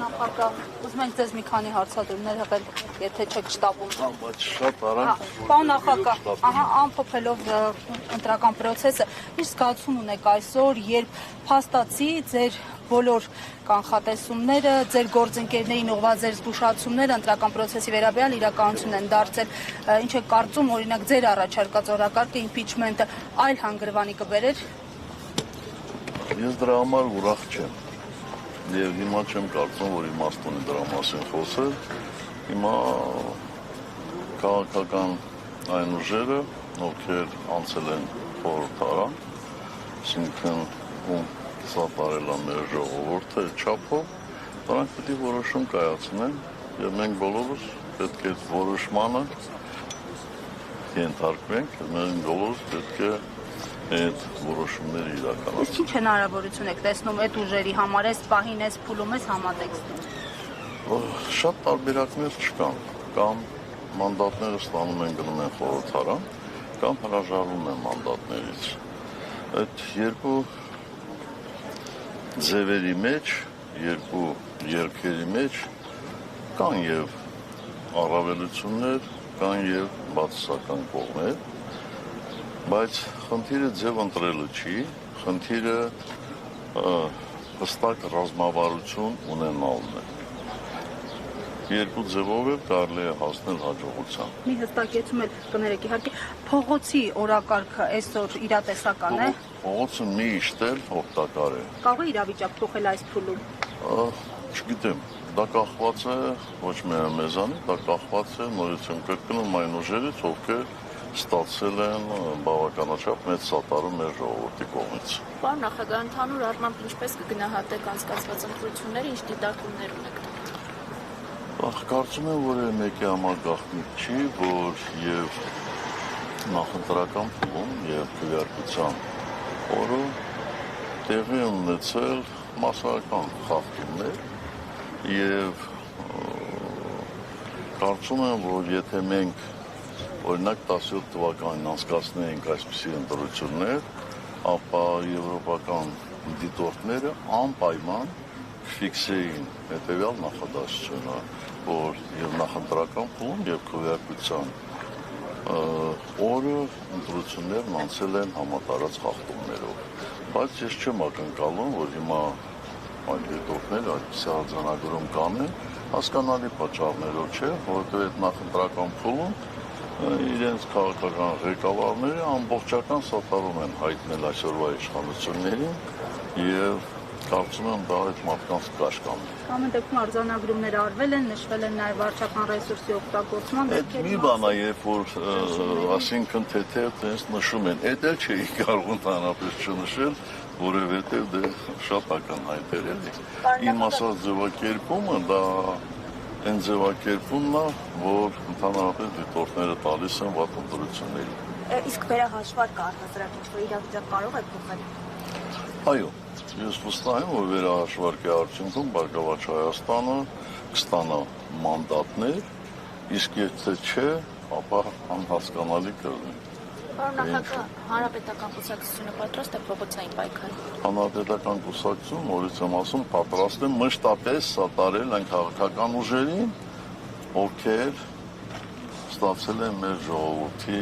նախագահ, ուզում ենք ձեզ մի քանի հարցադրումներ հղել, եթե չեք շտապում։ Բայց շատ արագ։ Պարոն նախագահ, ամփոփելով ընտրական process-ը, ինչ զգացում ունեք այսօր, երբ փաստացի ձեր բոլոր կանխատեսումները, ձեր գործընկերներին ուղղված ձեր զգուշացումները ընտրական process-ի վերաբերյալ իրականություն են դարձել, ինչ եք կարծում, օրինակ ձեր առաջարկած օրակարգը impeachment-ը այլ հանգրվանի կբերեր։ Ես դրա համար ուրախ չեմ եւ հիմա չեմ կարծում, որ իմաստ ունի դրա մասին խոսել։ Հիմա քաղաքական այն ուժերը, ովքեր անցել են խորհրդարան, այսինքն ում սատարել է մեր ժողովուրդը չափով, նրանք պետք է որոշում կայացնեն եւ մենք բոլորս պետք է որոշմանը ենթարկվենք, մենք բոլորս պետք է այդ որոշումները իրականացնենք։ Ինչ հնարավորություն եք տեսնում այդ ուժերի համար, այս պահին, այս փուլում, այս համատեքստում։ Շատ տարբերակներ չկան, կամ մանդատները ստանում են գնում են խորհրդարան, կամ հրաժարվում են մանդատներից։ Այդ երկու ձևերի մեջ, երկու երկերի մեջ կան եւ առավելություններ, կան եւ բացասական կողմեր, բայց խնդիրը ձև ընտրելը չի, խնդիրը հստակ ռազմավարություն ունենալն է։ Երկու ձևով էլ կարելի է հասնել հաջողության։ Մի հստակեցում էլ կներեք, իհարկե, փողոցի օրակարգը այսօր իրատեսական է։ Փողոցը միշտ էլ օգտակար է։ Կարող է իրավիճակ փոխել այս փուլում։ Չգիտեմ, դա կախված է ոչ միայն մեզանից, դա կախված է նորություն կրկնում այն ուժերից, ովքեր ստացել են բավականաչափ մեծ սատարում մեր ժողովրդի կողմից։ Պարոն նախագահ, ընդհանուր առմամբ ինչպես կգնահատեք անցկացված ընտրությունները, ինչ դիտարկումներ ունեք։ Կարծում եմ, որ մեկի համար գաղտնիք չի, որ եւ նախընտրական փուլում եւ քվեարկության օրը տեղի ունեցել մասսայական խախտումներ եւ կարծում եմ, որ եթե մենք օրինակ 17 թվականին անցկացնեինք այսպիսի ընտրություններ, ապա եվրոպական դիտորդները անպայման ֆիքսեին հետեւյալ նախադասությունը, որ եւ նախընտրական փուլում եւ քվեարկության օրը ընտրություններն անցել են համատարած խախտումներով։ Բայց ես չեմ ակնկալում, որ հիմա այլ դիտորդները այդպիսի արձանագրում կանեն, հասկանալի պատճառներով չէ, որովհետեւ այդ նախընտրական փուլում իրենց քաղաքական ղեկավարները ամբողջական սատարում են հայտնել այսօրվա իշխանություններին եւ կարծում եմ դա այդ մարդկանց կաշկանում։ Ամեն դեպքում արձանագրումներ արվել են, նշվել են նաև վարչական ռեսուրսի օգտագործման դեպքերի։ Այդ մի բան է, երբ որ ասինքն թեթև տես նշում են, այդ էլ չէի կարող ընդհանրապես չնշել, որովհետև դե շատ ակնհայտ էր էլի։ Իմ ասած ձևակերպումը դա այն ձևակերպումն է, որ ընդհանրապես դիտորդները տալիս են վատ ընտրությունների։ Իսկ վերահաշվարկ առհասարակ ինչ-որ իրավիճակ կարող է փոխել։ Այո, ես վստահ եմ, որ վերահաշվարկի արդյունքում Բարգավաճ Հայաստանը կստանա մանդատներ, իսկ եթե չէ, ապա անհասկանալի կլինի։ Պարոն նախագահ, Հանրապետական կուսակցությունը պատրաստ է փողոցային պայքարի։ Հանրապետական կուսակցությունը, նորից եմ ասում, պատրաստ է մշտապես սատարել այն քաղաքական ուժերին, ովքեր ստացել են մեր ժողովրդի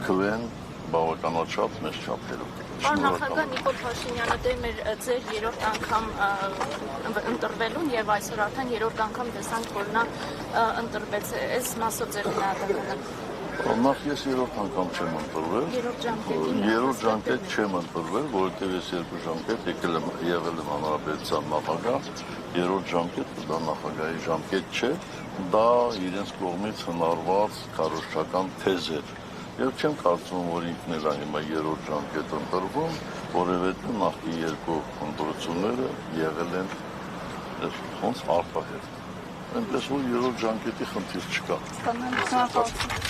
քվեն բավականաչափ մեծ չափերով։ Պարոն նախագահ, Նիկոլ Փաշինյանը դեմ էր ձեր երրորդ անգամ ընտրվելուն եւ այսօր արդեն երրորդ անգամ տեսանք, որ նա ընտրվեց։ Այս մասով ձեր գնահատականը։ Նախ ես երրորդ անգամ չեմ ընտրվել։ Երրորդ ժամկետ չեմ ընտրվել, որովհետեւ ես երկու ժամկետ եկել եմ հանրապետության նախագահ, երրորդ ժամկետը դա նախագահի ժամկետ չէ, դա իրենց կողմից հնարված քարոզչական թեզ էր։ Եվ չեմ կարծում, որ ինքն էլ հիմա երրորդ ժամկետ ընտրվում, որովհետև նախկին երկու ընտրությունները եղել են ոնց արտահերթ։ Այնպես որ երրորդ ժամկետի խնդիր չկա։